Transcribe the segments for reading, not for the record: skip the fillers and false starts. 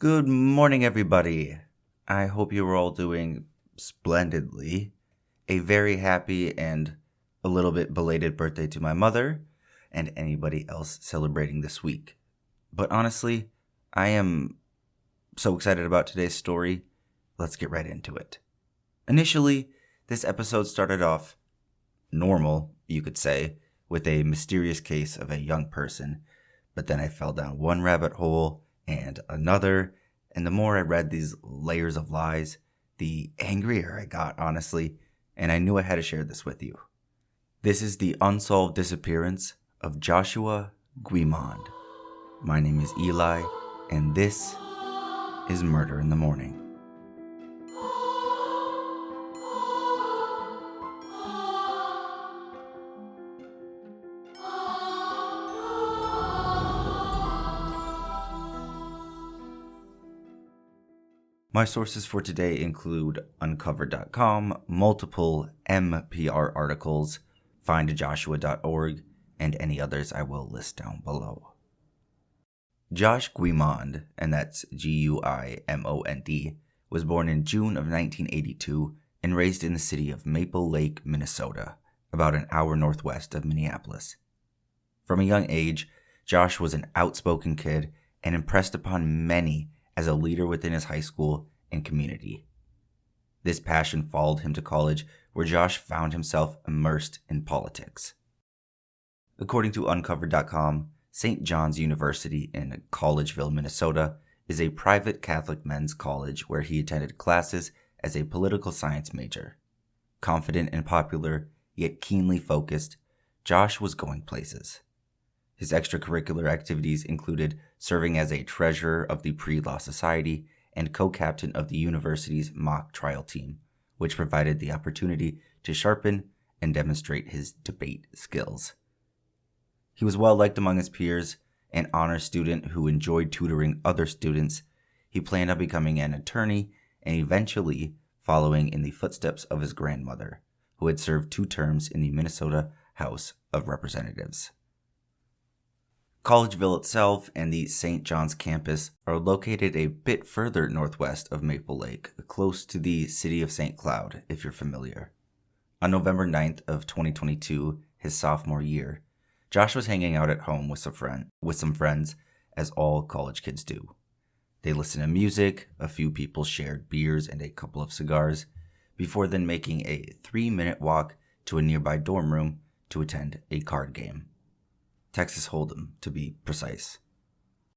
Good morning, everybody. I hope you are all doing splendidly. A very happy and a little bit belated birthday to my mother and anybody else celebrating this week. But honestly, I am so excited about today's story. Let's get right into it. Initially, this episode started off normal, you could say, with a mysterious case of a young person. But then I fell down one rabbit hole and another, and the more I read these layers of lies, the angrier I got, honestly, and I knew I had to share this with you. This is the unsolved disappearance of Joshua Guimond. My name is Eli, and this is Murder in the Morning. My sources for today include Uncover.com, multiple NPR articles, findjoshua.org, and any others I will list down below. Josh Guimond, and that's Guimond, was born in June of 1982 and raised in the city of Maple Lake, Minnesota, about an hour northwest of Minneapolis. From a young age, Josh was an outspoken kid and impressed upon many as a leader within his high school and community. This passion followed him to college, where Josh found himself immersed in politics. According to Uncover.com, St. John's University in Collegeville, Minnesota, is a private Catholic men's college where he attended classes as a political science major. Confident and popular, yet keenly focused, Josh was going places. His extracurricular activities included serving as a treasurer of the Pre-Law Society and co-captain of the university's mock trial team, which provided the opportunity to sharpen and demonstrate his debate skills. He was well liked among his peers, an honor student who enjoyed tutoring other students. He planned on becoming an attorney and eventually following in the footsteps of his grandmother, who had served 2 terms in the Minnesota House of Representatives. Collegeville itself and the St. John's campus are located a bit further northwest of Maple Lake, close to the city of St. Cloud, if you're familiar. On November 9th of 2022, his sophomore year, Josh was hanging out at home with some friends, as all college kids do. They listened to music, a few people shared beers and a couple of cigars, before then making a 3-minute walk to a nearby dorm room to attend a card game. Texas Hold'em, to be precise.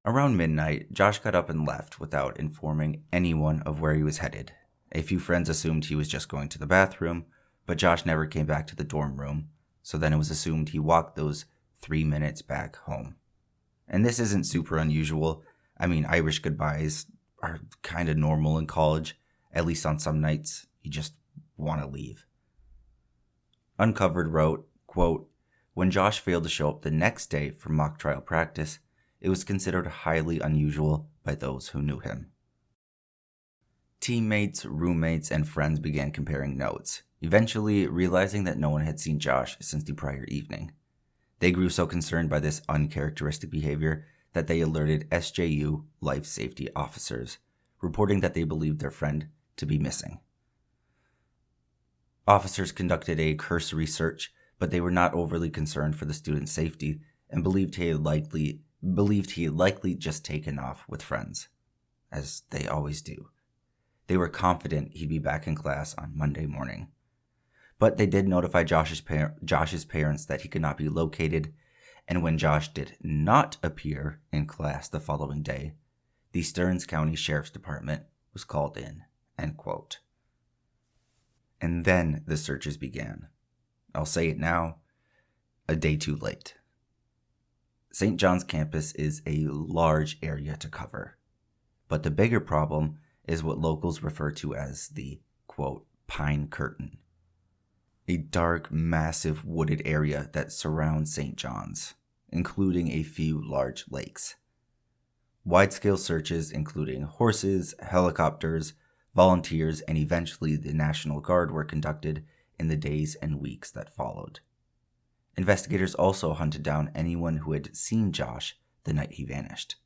Around midnight, Josh got up and left without informing anyone of where he was headed. A few friends assumed he was just going to the bathroom, but Josh never came back to the dorm room, so then it was assumed he walked those 3 minutes back home. And this isn't super unusual. I mean, Irish goodbyes are kind of normal in college, at least on some nights. You just want to leave. Uncovered wrote, quote, "When Josh failed to show up the next day for mock trial practice, it was considered highly unusual by those who knew him." Teammates, roommates, and friends began comparing notes, eventually realizing that no one had seen Josh since the prior evening. They grew so concerned by this uncharacteristic behavior that they alerted SJU life safety officers, reporting that they believed their friend to be missing. Officers conducted a cursory search, but they were not overly concerned for the student's safety and believed he had likely just taken off with friends, as they always do. They were confident he'd be back in class on Monday morning. But they did notify Josh's parents that he could not be located, and when Josh did not appear in class the following day, the Stearns County Sheriff's Department was called in, end quote. And then the searches began. I'll say it now, a day too late. St. John's campus is a large area to cover, but the bigger problem is what locals refer to as the, quote, Pine Curtain, a dark, massive wooded area that surrounds St. John's, including a few large lakes. Wide-scale searches, including horses, helicopters, volunteers, and eventually the National Guard, were conducted in the days and weeks that followed. Investigators also hunted down anyone who had seen Josh the night he vanished.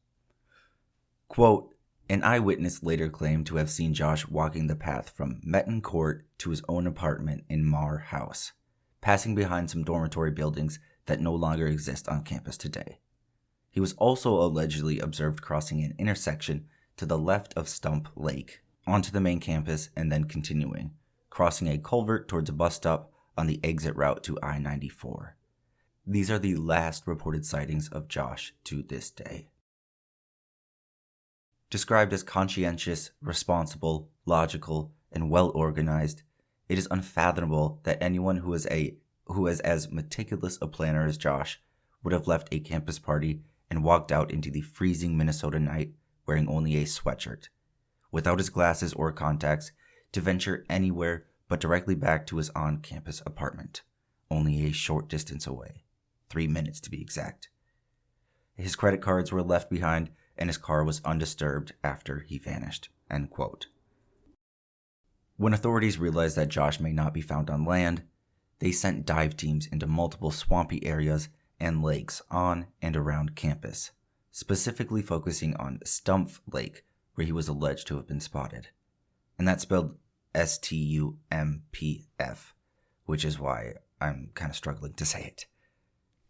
Quote, An eyewitness later claimed to have seen Josh walking the path from Metten Court to his own apartment in Mourn House, passing behind some dormitory buildings that no longer exist on campus today. He was also allegedly observed crossing an intersection to the left of Stump Lake onto the main campus and then continuing, crossing a culvert towards a bus stop on the exit route to I-94. These are the last reported sightings of Josh to this day. Described as conscientious, responsible, logical, and well-organized, it is unfathomable that anyone who is as meticulous a planner as Josh would have left a campus party and walked out into the freezing Minnesota night wearing only a sweatshirt, without his glasses or contacts, to venture anywhere but directly back to his on-campus apartment, only a short distance away, 3 minutes to be exact. His credit cards were left behind and his car was undisturbed after he vanished, end quote. When authorities realized that Josh may not be found on land, they sent dive teams into multiple swampy areas and lakes on and around campus, specifically focusing on Stump Lake, where he was alleged to have been spotted. And that's spelled S-T-U-M-P-F, which is why I'm kind of struggling to say it.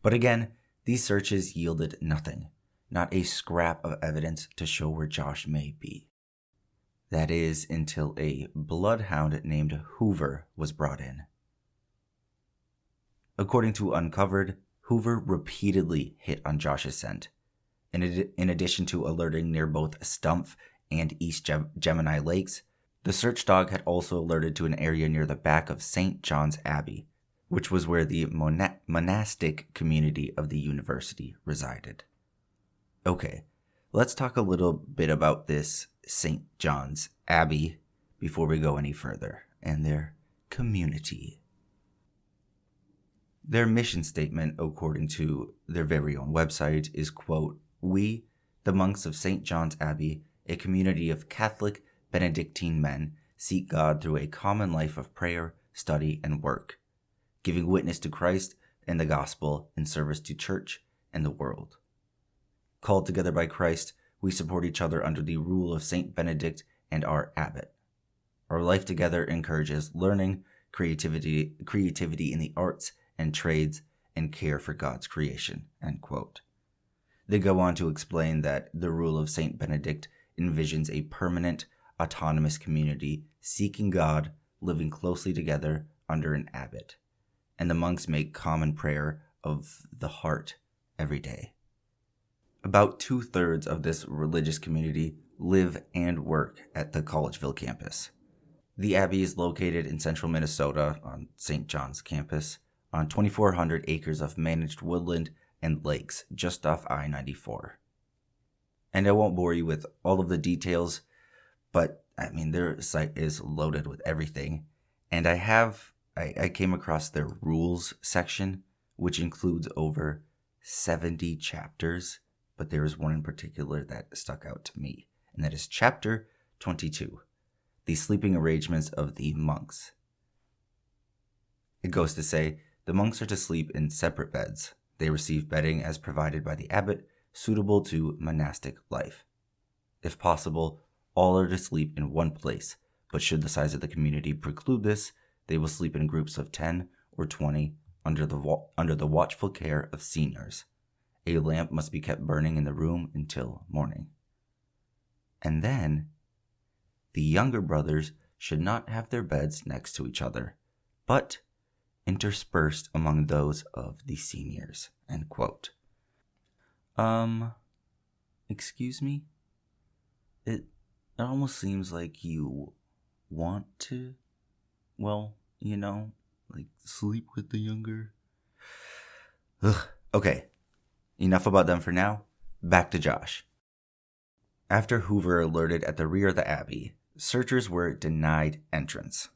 But again, these searches yielded nothing, not a scrap of evidence to show where Josh may be. That is, until a bloodhound named Hoover was brought in. According to Uncovered, Hoover repeatedly hit on Josh's scent. In addition to alerting near both Stump and East Gemini Lakes, the search dog had also alerted to an area near the back of St. John's Abbey, which was where the monastic community of the university resided. Okay, let's talk a little bit about this St. John's Abbey before we go any further, and their community. Their mission statement, according to their very own website, is, quote, "We, the monks of St. John's Abbey, a community of Catholic Benedictine men, seek God through a common life of prayer, study, and work, giving witness to Christ and the gospel in service to church and the world. Called together by Christ, we support each other under the rule of St. Benedict and our abbot. Our life together encourages learning, creativity in the arts and trades, and care for God's creation," end quote. They go on to explain that the rule of St. Benedict envisions a permanent, autonomous community seeking God, living closely together under an abbot, and the monks make common prayer of the heart every day. About 2/3 of this religious community live and work at the Collegeville campus. The Abbey is located in central Minnesota on St. John's campus, on 2,400 acres of managed woodland and lakes just off I-94. And I won't bore you with all of the details, but I mean, their site is loaded with everything. And I came across their rules section, which includes over 70 chapters, but there is one in particular that stuck out to me, and that is chapter 22, the sleeping arrangements of the monks. It goes to say, the monks are to sleep in separate beds. They receive bedding as provided by the abbot, suitable to monastic life. If possible, all are to sleep in one place, but should the size of the community preclude this, they will sleep in groups of 10 or 20 under the watchful care of seniors. A lamp must be kept burning in the room until morning. And then, the younger brothers should not have their beds next to each other, but interspersed among those of the seniors, end quote. Excuse me? It almost seems like you want to, well, like sleep with the younger. Ugh. Okay, enough about them for now. Back to Josh. After Hoover alerted at the rear of the Abbey, searchers were denied entrance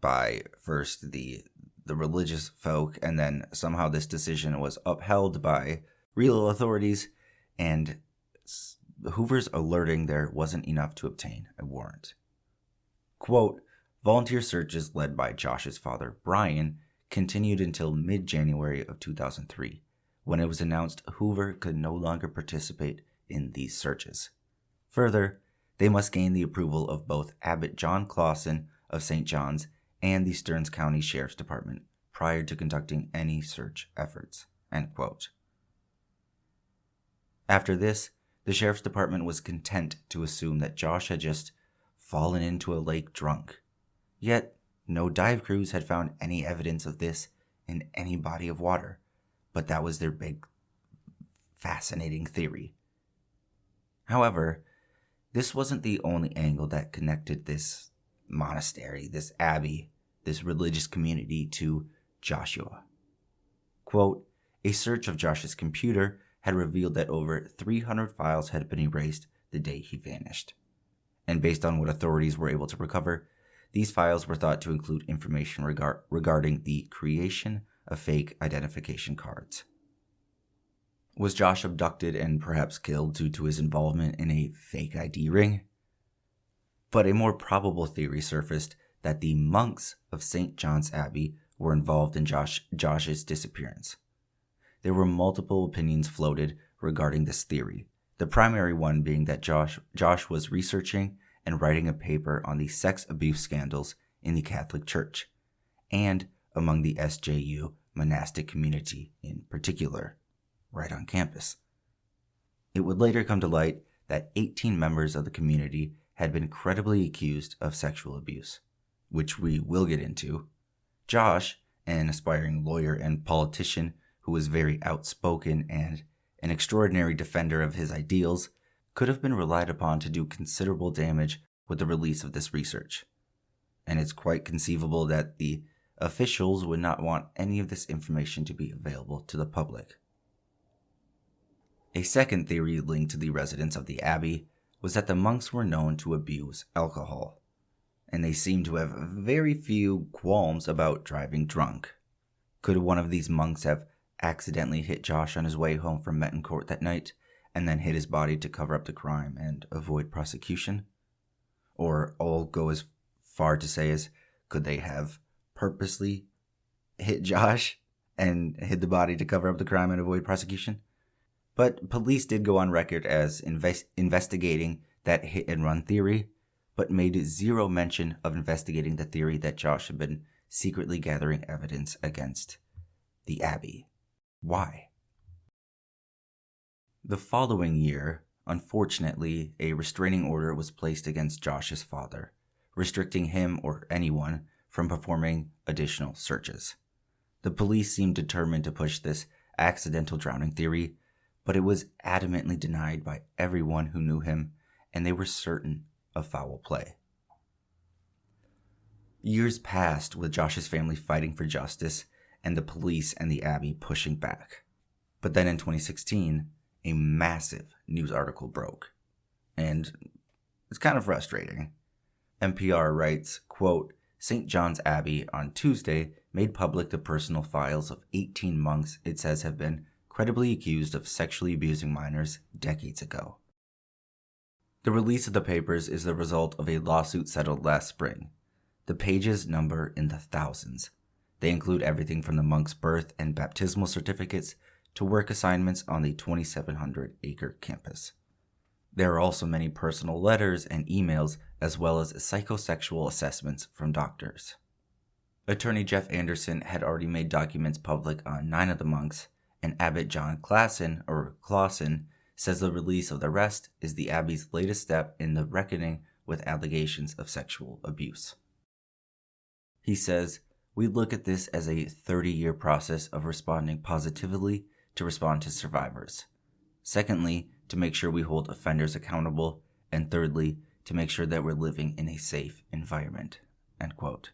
by first the religious folk, and then somehow this decision was upheld by real authorities, and Hoover's alerting there wasn't enough to obtain a warrant. Quote, volunteer searches led by Josh's father, Brian, continued until mid-January of 2003, when it was announced Hoover could no longer participate in these searches. Further, They must gain the approval of both Abbot John Clausen of St. John's and the Stearns County Sheriff's Department prior to conducting any search efforts." End quote. After this, the Sheriff's Department was content to assume that Josh had just fallen into a lake drunk. Yet, no dive crews had found any evidence of this in any body of water, but that was their big, fascinating theory. However, this wasn't the only angle that connected this monastery, this abbey, this religious community to Joshua. Quote, "A search of Josh's computer had revealed that over 300 files had been erased the day he vanished. And based on what authorities were able to recover, these files were thought to include information regarding the creation of fake identification cards." Was Josh abducted and perhaps killed due to his involvement in a fake ID ring? But a more probable theory surfaced that the monks of St. John's Abbey were involved in Josh's disappearance. There were multiple opinions floated regarding this theory, the primary one being that Josh was researching and writing a paper on the sex abuse scandals in the Catholic Church, and among the SJU monastic community in particular, right on campus. It would later come to light that 18 members of the community had been credibly accused of sexual abuse, which we will get into. Josh, an aspiring lawyer and politician who was very outspoken and an extraordinary defender of his ideals, could have been relied upon to do considerable damage with the release of this research. And it's quite conceivable that the officials would not want any of this information to be available to the public. A second theory linked to the residents of the abbey was that the monks were known to abuse alcohol, and they seemed to have very few qualms about driving drunk. Could one of these monks have accidentally hit Josh on his way home from Metencourt that night, and then hid his body to cover up the crime and avoid prosecution? Or I'll go as far to say as, could they have purposely hit Josh and hid the body to cover up the crime and avoid prosecution? But police did go on record as investigating that hit-and-run theory, but made zero mention of investigating the theory that Josh had been secretly gathering evidence against the abbey. Why? The following year, unfortunately, a restraining order was placed against Josh's father, restricting him or anyone from performing additional searches. The police seemed determined to push this accidental drowning theory, but it was adamantly denied by everyone who knew him, and they were certain of foul play. Years passed with Josh's family fighting for justice and the police and the abbey pushing back. But then in 2016, a massive news article broke. And it's kind of frustrating. NPR writes, quote, "St. John's Abbey on Tuesday made public the personal files of 18 monks it says have been credibly accused of sexually abusing minors decades ago." The release of the papers is the result of a lawsuit settled last spring. The pages number in the thousands. They include everything from the monks' birth and baptismal certificates to work assignments on the 2,700-acre campus. There are also many personal letters and emails, as well as psychosexual assessments from doctors. Attorney Jeff Anderson had already made documents public on 9 of the monks, and Abbot John Clausen says the release of the rest is the Abbey's latest step in the reckoning with allegations of sexual abuse. He says, "We look at this as a 30-year process of responding positively to respond to survivors. Secondly, to make sure we hold offenders accountable. And thirdly, to make sure that we're living in a safe environment." End quote.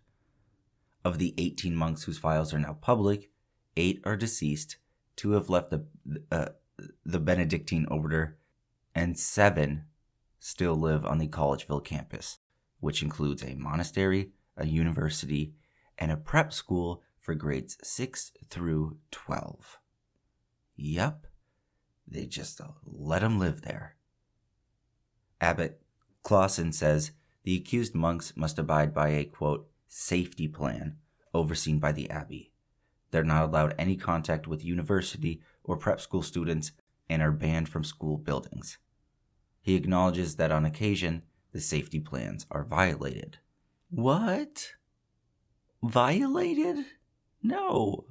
Of the 18 monks whose files are now public, 8 are deceased, 2 have left the Benedictine order, and 7 still live on the Collegeville campus, which includes a monastery, a university, and a prep school for grades 6 through 12. Yup, they just let them live there. Abbot Clausen says the accused monks must abide by a, quote, safety plan overseen by the abbey. They're not allowed any contact with university or prep school students and are banned from school buildings. He acknowledges that on occasion, the safety plans are violated. What? Violated? No.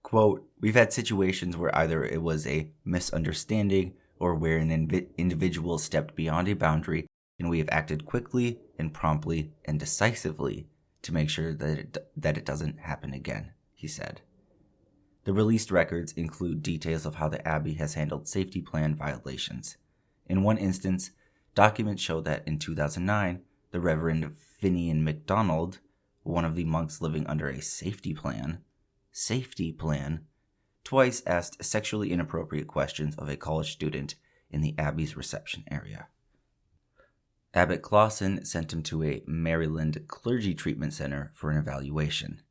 Quote, we've had situations where either it was a misunderstanding or where an individual stepped beyond a boundary, and we have acted quickly and promptly and decisively to make sure that it doesn't happen again, he said. The released records include details of how the Abbey has handled safety plan violations. In one instance, documents show that in 2009, the Reverend Finian MacDonald, one of the monks living under a safety plan, twice asked sexually inappropriate questions of a college student in the Abbey's reception area. Abbot Clausen sent him to a Maryland clergy treatment center for an evaluation.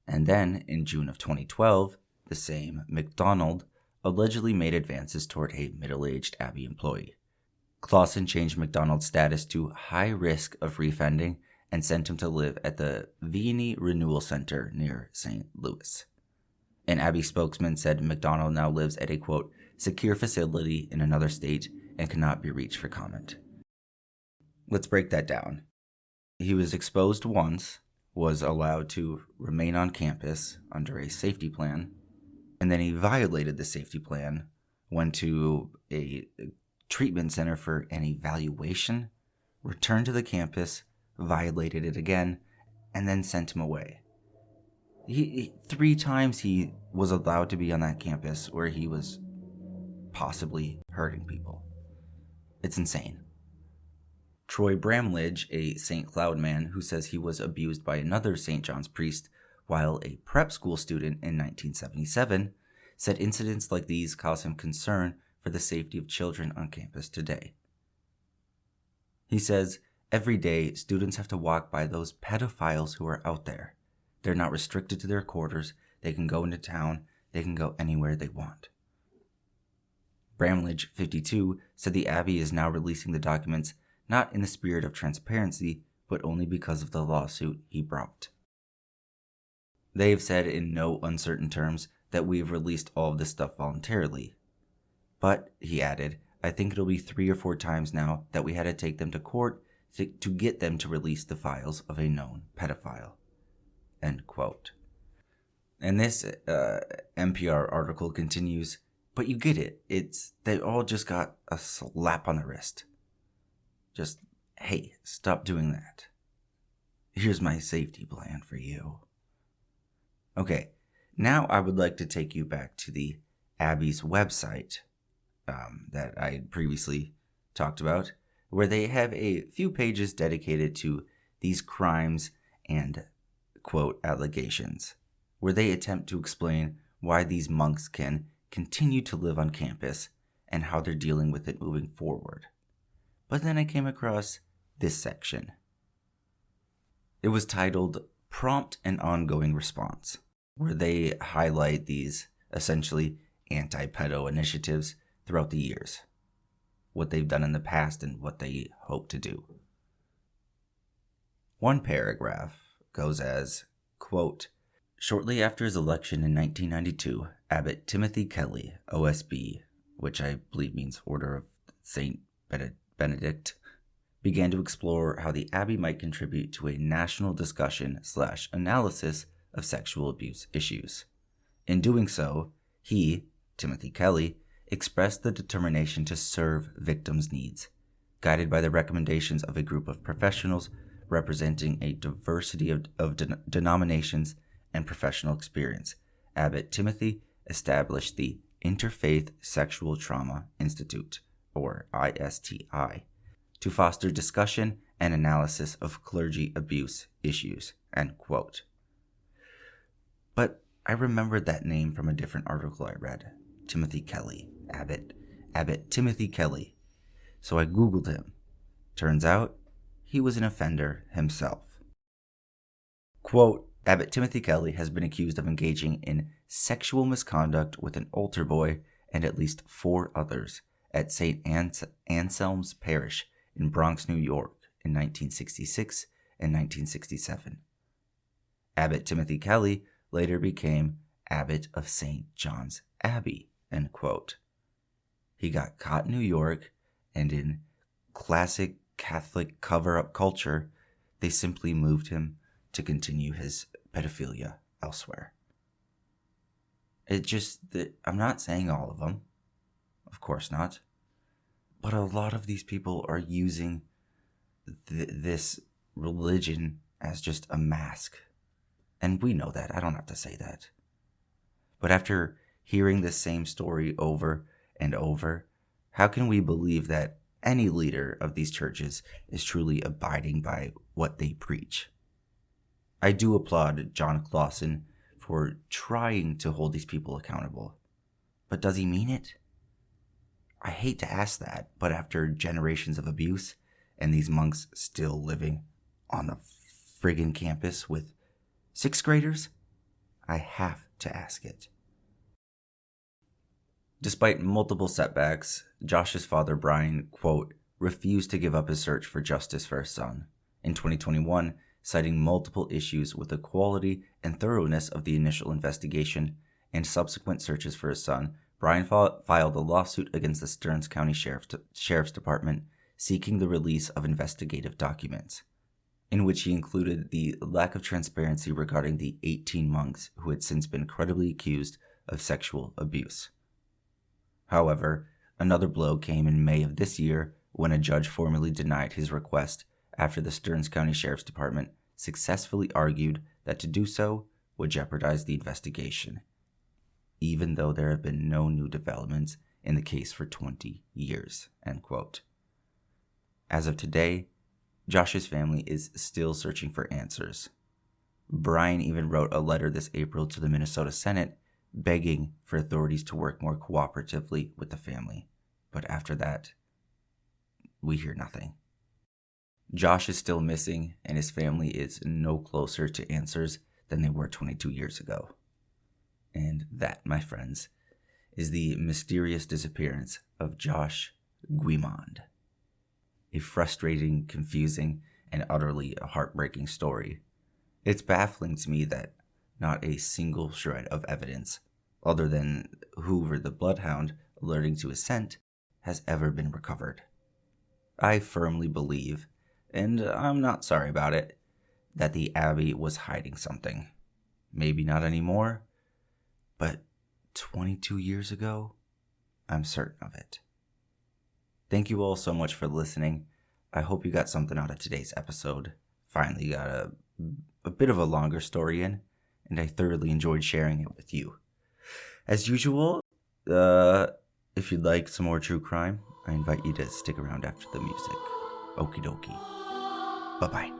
And then, in June of 2012, the same MacDonald allegedly made advances toward a middle-aged Abbey employee. Clausen changed MacDonald's status to high risk of reoffending and sent him to live at the Vianney Renewal Center near St. Louis. An Abbey spokesman said MacDonald now lives at a, quote, secure facility in another state and cannot be reached for comment. Let's break that down. He was exposed once, was allowed to remain on campus under a safety plan, and then he violated the safety plan, went to a treatment center for an evaluation, returned to the campus, violated it again, and then sent him away. He 3 times he was allowed to be on that campus where he was possibly hurting people. It's insane. Troy Bramlage, a St. Cloud man who says he was abused by another St. John's priest while a prep school student in 1977, said incidents like these cause him concern for the safety of children on campus today. He says, every day students have to walk by those pedophiles who are out there. They're not restricted to their quarters. They can go into town. They can go anywhere they want. Bramlage, 52, said the Abbey is now releasing the documents not in the spirit of transparency, but only because of the lawsuit he brought. They have said in no uncertain terms that we have released all of this stuff voluntarily. But, he added, I think it'll be 3 or 4 times now that we had to take them to court to get them to release the files of a known pedophile. End quote. And this NPR article continues, but you get it. They all just got a slap on the wrist. Just, hey, stop doing that. Here's my safety plan for you. Okay, now I would like to take you back to the Abbey's website that I had previously talked about, where they have a few pages dedicated to these crimes and, quote, allegations, where they attempt to explain why these monks can continue to live on campus and how they're dealing with it moving forward. But then I came across this section. It was titled Prompt and Ongoing Response, where they highlight these essentially anti-pedo initiatives throughout the years, what they've done in the past and what they hope to do. One paragraph goes as, quote, shortly after his election in 1992, Abbot Timothy Kelly, OSB, which I believe means Order of St. Benedict, began to explore how the Abbey might contribute to a national discussion/analysis of sexual abuse issues. In doing so, he, Timothy Kelly, expressed the determination to serve victims' needs, guided by the recommendations of a group of professionals representing a diversity of denominations and professional experience. Abbot Timothy established the Interfaith Sexual Trauma Institute, or ISTI, to foster discussion and analysis of clergy abuse issues, end quote. But I remembered that name from a different article I read. Timothy Kelly, Abbot Timothy Kelly. So I Googled him. Turns out, he was an offender himself. Quote, Abbot Timothy Kelly has been accused of engaging in sexual misconduct with an altar boy and at least 4 others at St. Anselm's Parish in Bronx, New York in 1966 and 1967. Abbot Timothy Kelly later became Abbot of St. John's Abbey, end quote. He got caught in New York, and in classic Catholic cover-up culture, they simply moved him to continue his pedophilia elsewhere. I'm not saying all of them, of course not, but a lot of these people are using this religion as just a mask. And we know that. I don't have to say that. But after hearing the same story over and over, how can we believe that any leader of these churches is truly abiding by what they preach? I do applaud John Clausen for trying to hold these people accountable. But does he mean it? I hate to ask that, but after generations of abuse and these monks still living on the friggin' campus with 6th graders, I have to ask it. Despite multiple setbacks, Josh's father, Brian, quote, refused to give up his search for justice for his son. In 2021, citing multiple issues with the quality and thoroughness of the initial investigation and subsequent searches for his son, Brian filed a lawsuit against the Stearns County Sheriff's Department seeking the release of investigative documents, in which he included the lack of transparency regarding the 18 monks who had since been credibly accused of sexual abuse. However, another blow came in May of this year when a judge formally denied his request after the Stearns County Sheriff's Department successfully argued that to do so would jeopardize the investigation, even though there have been no new developments in the case for 20 years, end quote. As of today, Josh's family is still searching for answers. Brian even wrote a letter this April to the Minnesota Senate begging for authorities to work more cooperatively with the family. But after that, we hear nothing. Josh is still missing, and his family is no closer to answers than they were 22 years ago. And that, my friends, is the mysterious disappearance of Josh Guimond. A frustrating, confusing, and utterly heartbreaking story. It's baffling to me that not a single shred of evidence, other than Hoover the Bloodhound alerting to his scent, has ever been recovered. I firmly believe, and I'm not sorry about it, that the Abbey was hiding something. Maybe not anymore, but 22 years ago, I'm certain of it. Thank you all so much for listening. I hope you got something out of today's episode. Finally got a bit of a longer story in, and I thoroughly enjoyed sharing it with you. As usual, if you'd like some more true crime, I invite you to stick around after the music. Okie dokie. Bye-bye.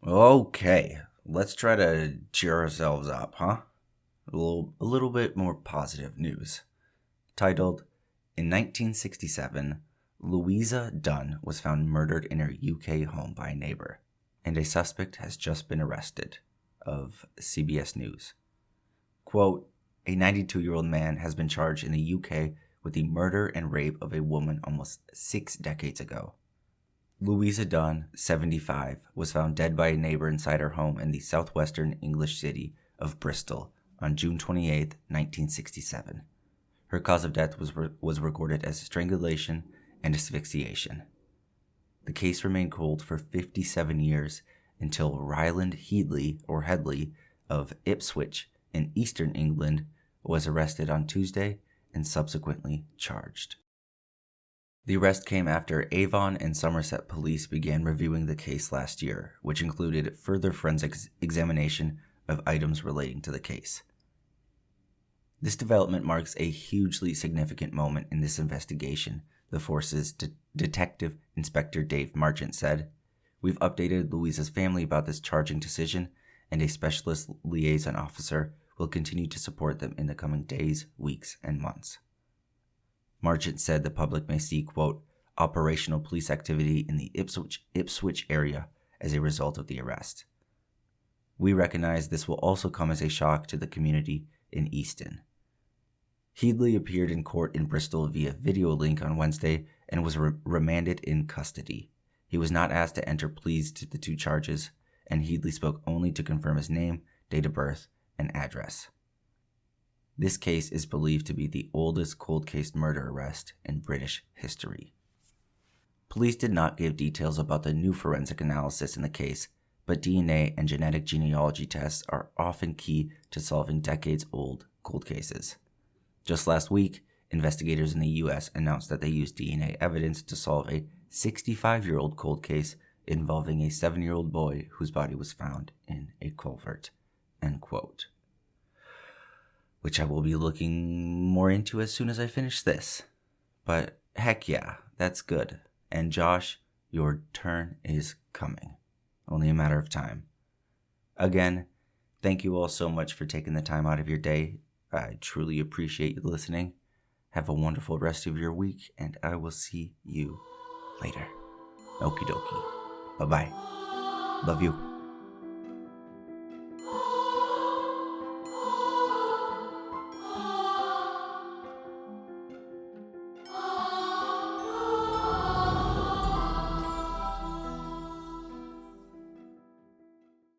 Okay, let's try to cheer ourselves up, huh? A little bit more positive news. Titled, in 1967, Louisa Dunn was found murdered in her UK home by a neighbor, and a suspect has just been arrested, of CBS News. Quote, a 92-year-old man has been charged in the UK with the murder and rape of a woman almost 6 decades ago. Louisa Dunn, 75, was found dead by a neighbor inside her home in the southwestern English city of Bristol on June 28, 1967. Her cause of death was recorded as strangulation and asphyxiation. The case remained cold for 57 years until Ryland Headley of Ipswich in eastern England was arrested on Tuesday and subsequently charged. The arrest came after Avon and Somerset police began reviewing the case last year, which included further forensic examination of items relating to the case. This development marks a hugely significant moment in this investigation, the force's Detective Inspector Dave Marchant said. We've updated Louisa's family about this charging decision, and a specialist liaison officer will continue to support them in the coming days, weeks, and months. Marchant said the public may see, quote, operational police activity in the Ipswich area as a result of the arrest. We recognize this will also come as a shock to the community in Easton. Headley appeared in court in Bristol via video link on Wednesday and was remanded in custody. He was not asked to enter pleas to the 2 charges, and Headley spoke only to confirm his name, date of birth, and address. This case is believed to be the oldest cold case murder arrest in British history. Police did not give details about the new forensic analysis in the case, but DNA and genetic genealogy tests are often key to solving decades-old cold cases. Just last week, investigators in the U.S. announced that they used DNA evidence to solve a 65-year-old cold case involving a 7-year-old boy whose body was found in a culvert. End quote. Which I will be looking more into as soon as I finish this. But heck yeah, that's good. And Josh, your turn is coming. Only a matter of time. Again, thank you all so much for taking the time out of your day. I truly appreciate you listening. Have a wonderful rest of your week, and I will see you later. Okie dokie. Bye-bye. Love you.